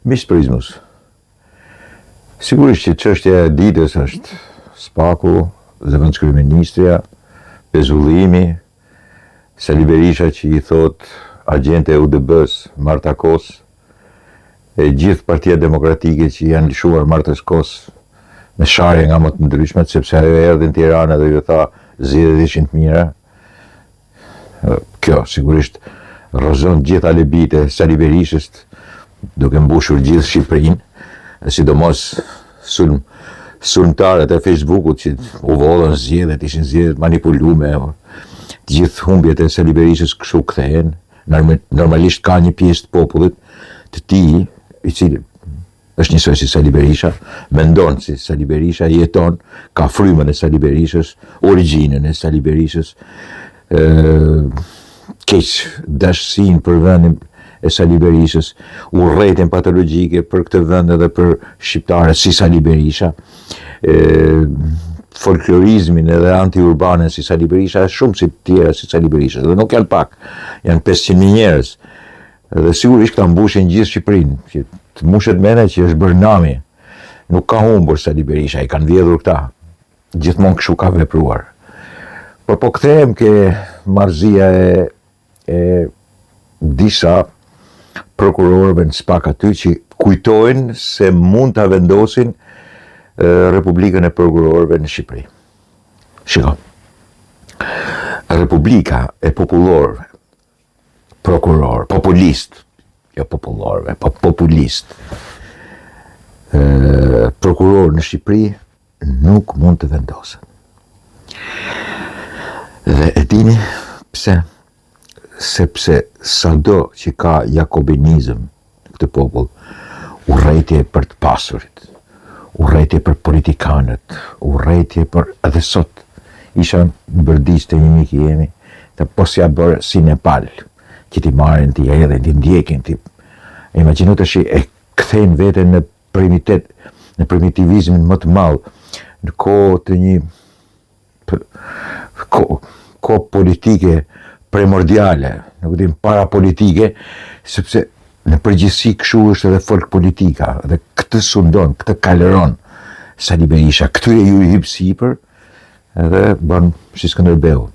Mish Prizmus. Sigurisht që çështja e ditës është Spaku, Zëvendëskryeministria, Pezullimi, Sali Berisha që i thot agjente e UDB-s Marta Kos, e gjithë Partia Demokratike që janë lëshuar Martës Kos me sharje nga më të ndryshmet, sepse ajo erdhi në Tiranë dhe ju tha zgjedhjet ishin të mira. Kjo sigurisht rrëzon gjithë alebit e Sali Berishës, duke mbushur gjithë Shqipërinë, sidomos sulmtarët e Facebookut që u vodhën zgjedhjet, ishin zgjedhjet manipulume, të gjithë humbjet e Sali Berishës kështu kthehen. Normalisht ka një pjesë të popullit të tij, i cili është njësoj si Sali Berisha, mendon si Sali Berisha, jeton, ka frymën e Sali Berishës, origjinën e Sali Berishës, keq dashësinë për vendin e Sali Berishës, urrëtitjen patologjike për këtë vend edhe për shqiptarët si Sali Berisha, folklorizmin edhe anti-urbanen si Sali Berisha, shumë si të tjera si Sali Berisha, dhe nuk janë pak, janë 500.000 njerëz. Dhe sigurisht këta mbushin gjithë Shqipërinë, që të mushet mene që është bërë nami, nuk ka humbur Sali Berisha, i kanë vjedhur këta, gjithmonë kështu ka vepruar. Por po kthehem ke marrëzia e disa prokurorëve në Spak aty që kujtojnë se mund ta vendosin Republikën e prokurorëve në Shqipëri. Shiko, Republika e popullorëve, prokuror, populist, jo popullorëve, populist, prokuror në Shqipëri nuk mund të vendosen. Dhe e dini pse? Sepse sado që ka jakobinizëm në këtë popull, urrëtie për të pasurit, urrëtie për politikanët, urrëtie për edhe sot isha në Bërdiç të një mik i jemi, të posja bërë si Nepal, që ti marrin, ti hedhin, ti ndjekin, ti imagjino tash e kthejnë veten në primitet, në primitivizmin më të madh, në kohë të një kohë politike primordiale, nuk dim parapolitike, sepse në përgjithësi kështu është edhe folk politika, dhe këtë sundon, këtë kaleron Sali Berisha, këtyre ju i hip sipër, edhe bën si Skënderbeu.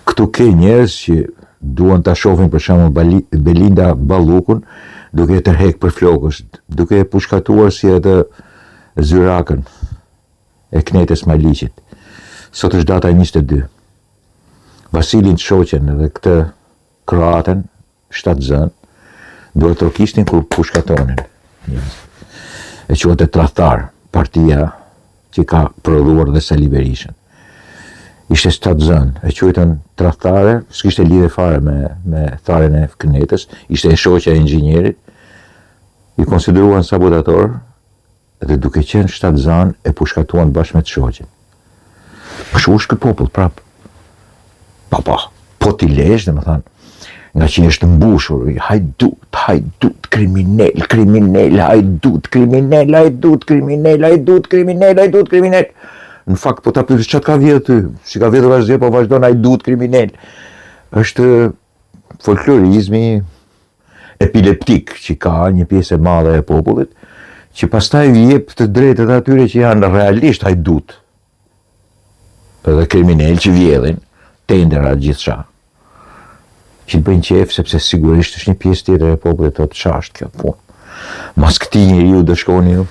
Këtu ke njerëz që duan ta shohin për shembull Belinda Ballukun duke tërheq për flokësh, duke e pushkatuar si edhe Zyrakën e Knetës Maliqit. Sot është data 22. Vasilin Çoqen dhe këtë kroatën, shtatzën, duhet trokistin kur pushkatonin. E quhet tradhtar, partia që ka prodhuar dhe Sali Berishën. Ishte shtatzën, e quajtën tradhtare, s'kishte lidhje fare me tharjen e Knetës, ishte e shoqja e inxhinierit, i konsideruan sabotator dhe duke qenë shtatzën e pushkatuan bashkë me të shoqin. Kështu është ky popull prap. Po t'i lesh, dhe më thanë, nga që është mbushur, hajdut, kriminel, hajdut, kriminel. Në fakt, po ta pyetësh çfarë ka vjedhur ty, si ka vjedhur vazhdim, po vazhdon hajdut, kriminel. Është folklorizmi epileptik që ka një pjesë e madhe e popullit, që pastaj i jep të drejtat atyre që janë realisht hajdut, edhe kriminel që vjedhin, tendera gjithçka. Që të bëjnë qef, sepse sigurisht është një pjesë tjetër e popullit të çast kjo punë. Mas këtij njeriu do shkoni ju.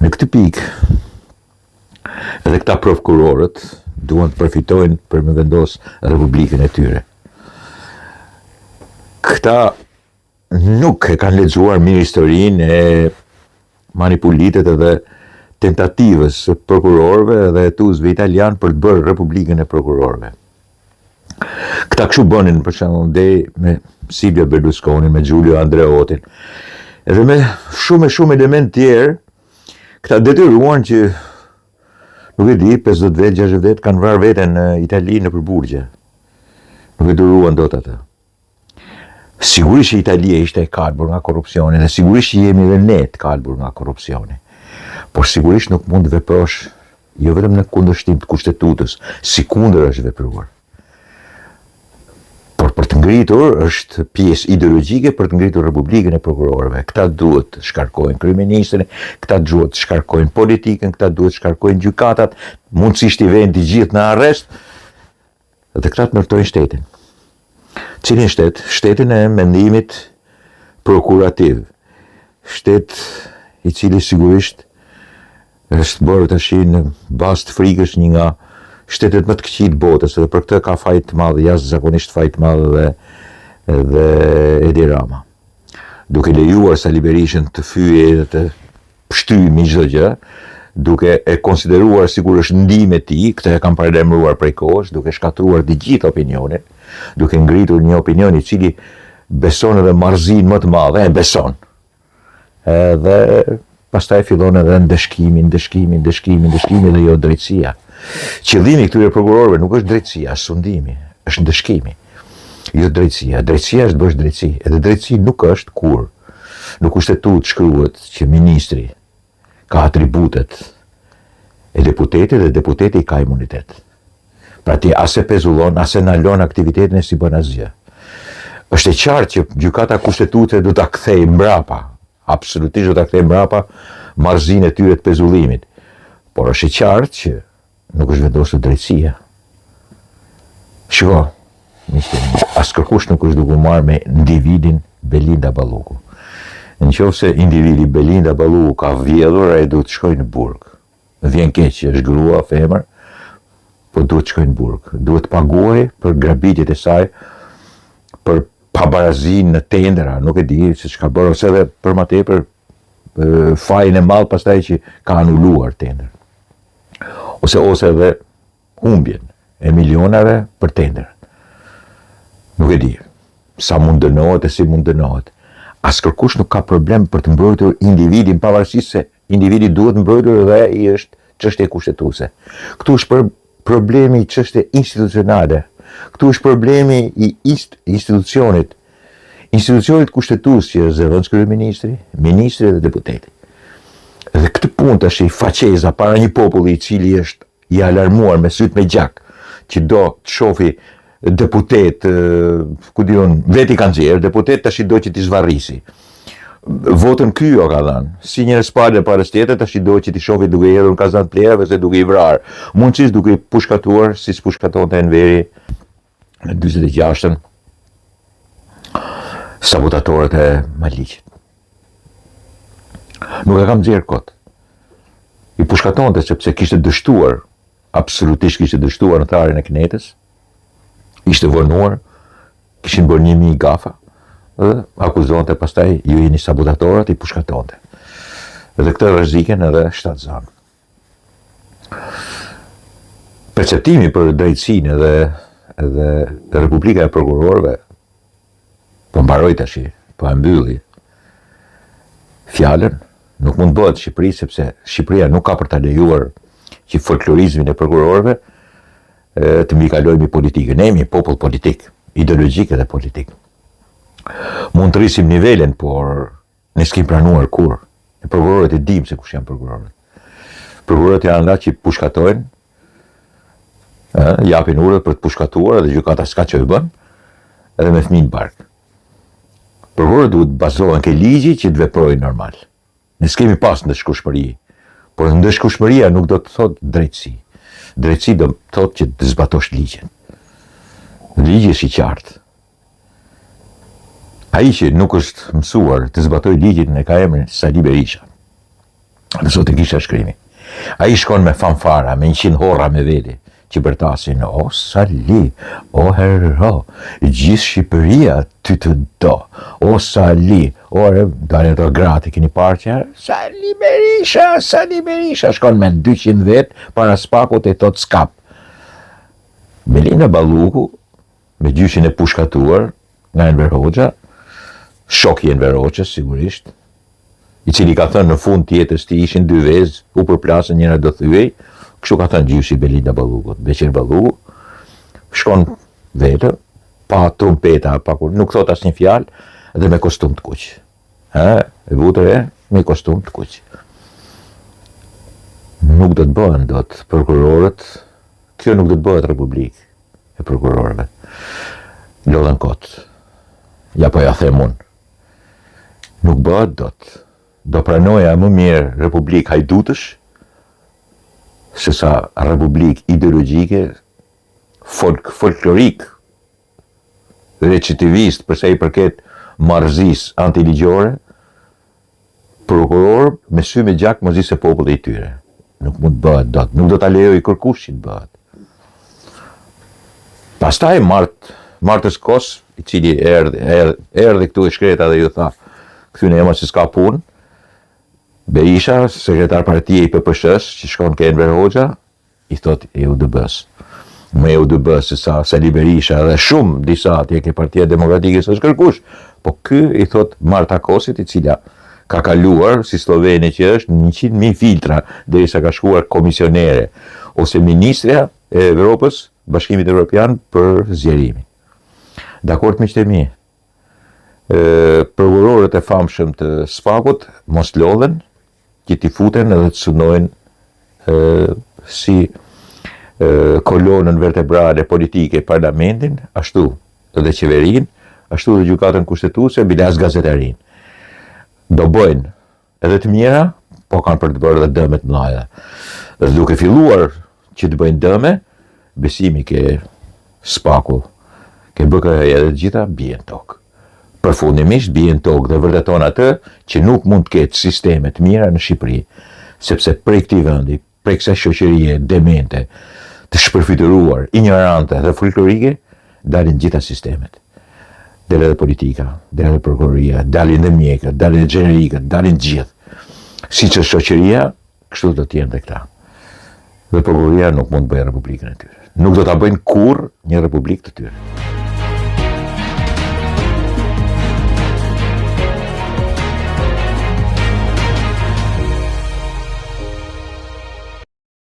Në këtë pikë, edhe këta prokurorët duan të përfitojnë për me vendos Republikën e tyre. Këta nuk e kanë lexuar mirë historinë e manipulitet edhe tentativës së prokurorëve dhe hetuesve italian për të bërë Republikën e prokurorëve. Këta kështu bënin për shembull deri me Silvio Berlusconi, me Giulio Andreottin, edhe me shumë element tjerë, këta detyruan që nuk e di, 50 vjet, 60 vjet kanë vrarë veten në Itali në përburgje. Nuk e duruan dot atë. Sigurisht që Italia ishte e kalbur nga korrupsioni dhe sigurisht që jemi edhe ne të kalbur nga korrupsioni. Por sigurisht nuk mund të veprosh jo vetëm në kundërshtim të kushtetutës, si kundër është vepruar. Por për të ngritur, është pjesë ideologjike për të ngritur Republikën e prokurorëve. Këta duhet shkarkojnë kryeministrin, këta duhet shkarkojnë politikën, këta duhet shkarkojnë gjykatat, mundësisht i vend të gjithë në arrest, dhe këta të ndërtojnë shtetin. Cilin shtet? Shtetin e mendimit prokurativ. Shtet i cili sigurisht është bërë tash në bazë të frikës një nga shtetet më të këqij botës, dhe për këtë ka fajt të madh, jashtëzakonisht fajt të madh dhe Edi Rama. Duke lejuar Sali Berishën të fyejë dhe të pshtyjë me çdo gjë, duke e konsideruar sikur është ndihmë e tij, këtë e kanë paralajmëruar prej kohës, duke shkatruar të gjithë opinionin, duke ngritur një opinion i cili beson edhe marrëzinë më të madhe, e beson. Dhe pastaj fillon edhe ndeshkimi dhe jo drejtësia. Qëllimi këtyre prokurorëve nuk është drejtësia, është sundimi, është ndeshkimi. Jo drejtësia. Drejtësia është bësh drejtësi, edhe drejtësi nuk është kur. Nuk kushtetuhet shkruhet që ministri ka atributet e deputetit dhe deputeti ka imunitet. Pra ti as e pezullon, as e nalon aktivitetin e si bën asgjë. Është e qartë që gjykata kushtetuese do ta kthejë mbrapa, absolutisht do ta kthejë mbrapa marrëzinë e tyre të pezullimit. Por është e qartë që nuk është vendosur drejtësia. Shiko, as kërkush nuk është duke marrë me individin Belinda Balluku. Nëse individi Belinda Balluku ka vjedhur, ai duhet të shkojë në burg. Vjen keq që është grua, femër, po duhet të shkojë në burg. Duhet të paguajë për grabitjet e saj, për pabarazinë në tendera, nuk e di se çka bërë, ose edhe për më tepër fajin e madh pastaj që ka anuluar tender. Ose edhe humbjen e milionave për tender. Nuk e di sa mund dënohet e si mund dënohet. As kërkush nuk ka problem për të mbrojtur individin, pavarësisht se individi duhet mbrojtur dhe i është çështje kushtetuese. Këtu është problemi i çështje institucionale. Këtu është problemi i institucionit. Institucionit kushtetues që zëvon kryeministri, ministri dhe deputeti. Dhe këtë punë tash i faqeza para një populli i cili është i alarmuar me syt me gjak, që do të shofi deputet, ku diun, veti kanë xherë, deputet tash do që t'i zvarrisi. Votën Kryo ka dhënë, si një respalje para tjetër, tash do që t'i shofi duke hedhur në kazan të plerave se duke i vrarë, mundësisht duke i pushkatuar si pushkatonte Enveri në 46-ën sabotatorët e Maliqit. Nuk e kam xherë kot. I pushkatonte sepse kishte dështuar, absolutisht kishte dështuar notarin e Knetës, ishte vonuar, kishin bërë 1000 gafa, dhe akuzonte pastaj ju jeni sabotatorët, i pushkatonte. Dhe këtë rreziken edhe shtatzanë. Perceptimi për drejtësinë edhe Republika e prokurorëve po mbaroi tash, po e mbylli fjalën. Nuk mund bëhet Shqipëri, sepse Shqipëria nuk ka për ta lejuar që folklorizmin e prokurorëve të mbikalojë me politikën. Ne jemi popull politik, ideologjik edhe politik. Mund të rrisim nivelen, por ne s'kemi pranuar kur. Ne prokurorët e dim se kush janë prokurorët. Prokurorët janë ata që pushkatojnë, japin urdhër për të pushkatuar dhe gjykata s'ka çfarë bën, edhe me fëmijë në bark. Prokurorët duhet bazohen ke ligji që të veprojnë normal. Ne s'kemi pas ndëshkushmëri, por ndëshkushmëria nuk do të thotë drejtësi. Drejtësi do të thotë që të zbatosh ligjen. Ligji është i qartë. Ai që nuk është mësuar të zbatoj ligjin e ka emrin Sali Berisha. Në sot e kisha shkrimi. Ai shkon me fanfara, me 100 horra me veti, që bërtasin, o Sali, o hero, gjithë Shqipëria ty të do, o Sali, dalin të gratë, keni parë që Sali Berisha, shkon me 200 vetë, para spakut e tot skap. Belinda Balluku, me gjyshin e pushkatuar nga Enver Hoxha, shoki Enver Hoxhës sigurisht, i cili ka thënë në fund të jetës ti ishin 2 vezë, u përplasën njëra do thyej, kështu ka thënë gjyshi Belinda Balluku, Beqir Balluku, shkon vetë, pa trumpeta, nuk thot asnjë fjalë, dhe me kostum të kuq. E vutër me kostum të kuq. Nuk do të bëhen dot prokurorët, kjo nuk do të bëhet Republikë e prokurorëve. lodhen kot. Ja po ja them unë. Nuk bëhet dot. Do pranoja më mirë republikë hajdutësh se sa republikë ideologjike, folklorik, recitivist përsa i përket marrëzisë antiligjore, prokuror me sy me gjak mos se populli i tyre. Nuk mund të bëhet dot. Nuk do ta lejoj kërkush që të bëhet. Pastaj Martës Kos, i cili erdhi këtu e shkreta dhe ju tha, këthyne ema që s'ka punë. Berisha, sekretar partije i PPSH, që shkon ke Enver Hoxha, i thot EUDB-s. Më EUDB-s se sa Sali Berisha dhe shumë disa atje ke Partia Demokratike së shkërkush, po ky i thot Marta Kosit, i cila ka kaluar, si Sloveni që është, 100.000 filtra derisa ka shkuar komisionere ose ministrja e Evropës, Bashkimit Evropian për zgjerimin. Dakord miqtë e mi, prokurorët e famshëm të SPAK-ut mos lodhen, që t'i futen edhe të synojnë si kolonën vertebrale politike parlamentin, ashtu edhe qeverin, ashtu edhe gjykatën kushtetuese, bilas gazetarin. Do bëjnë edhe të mira, po kanë për të bërë edhe dëme të mëdha. Dhe duke filluar që të bëjnë dëme, besimi ke SPAK-u, ke BKJ edhe të gjitha, bien tokë. Përfundimisht bien tokë dhe vërteton atë që nuk mund të ketë sisteme të mira në Shqipëri, sepse prej këtij vendi, prej kësaj shoqërie demente, të shpërfituar, ignorante dhe folklorike, dalin gjitha sistemet. Del edhe politika, del edhe prokuroria, dalin dhe mjekët, dalin dhe gjenerikët, dalin gjithë. Siç është shoqëria, kështu do të jenë dhe këta. Dhe prokuroria nuk mund të bëjë republikën e tyre. Nuk do ta bëjnë kurrë një republikë të tyre.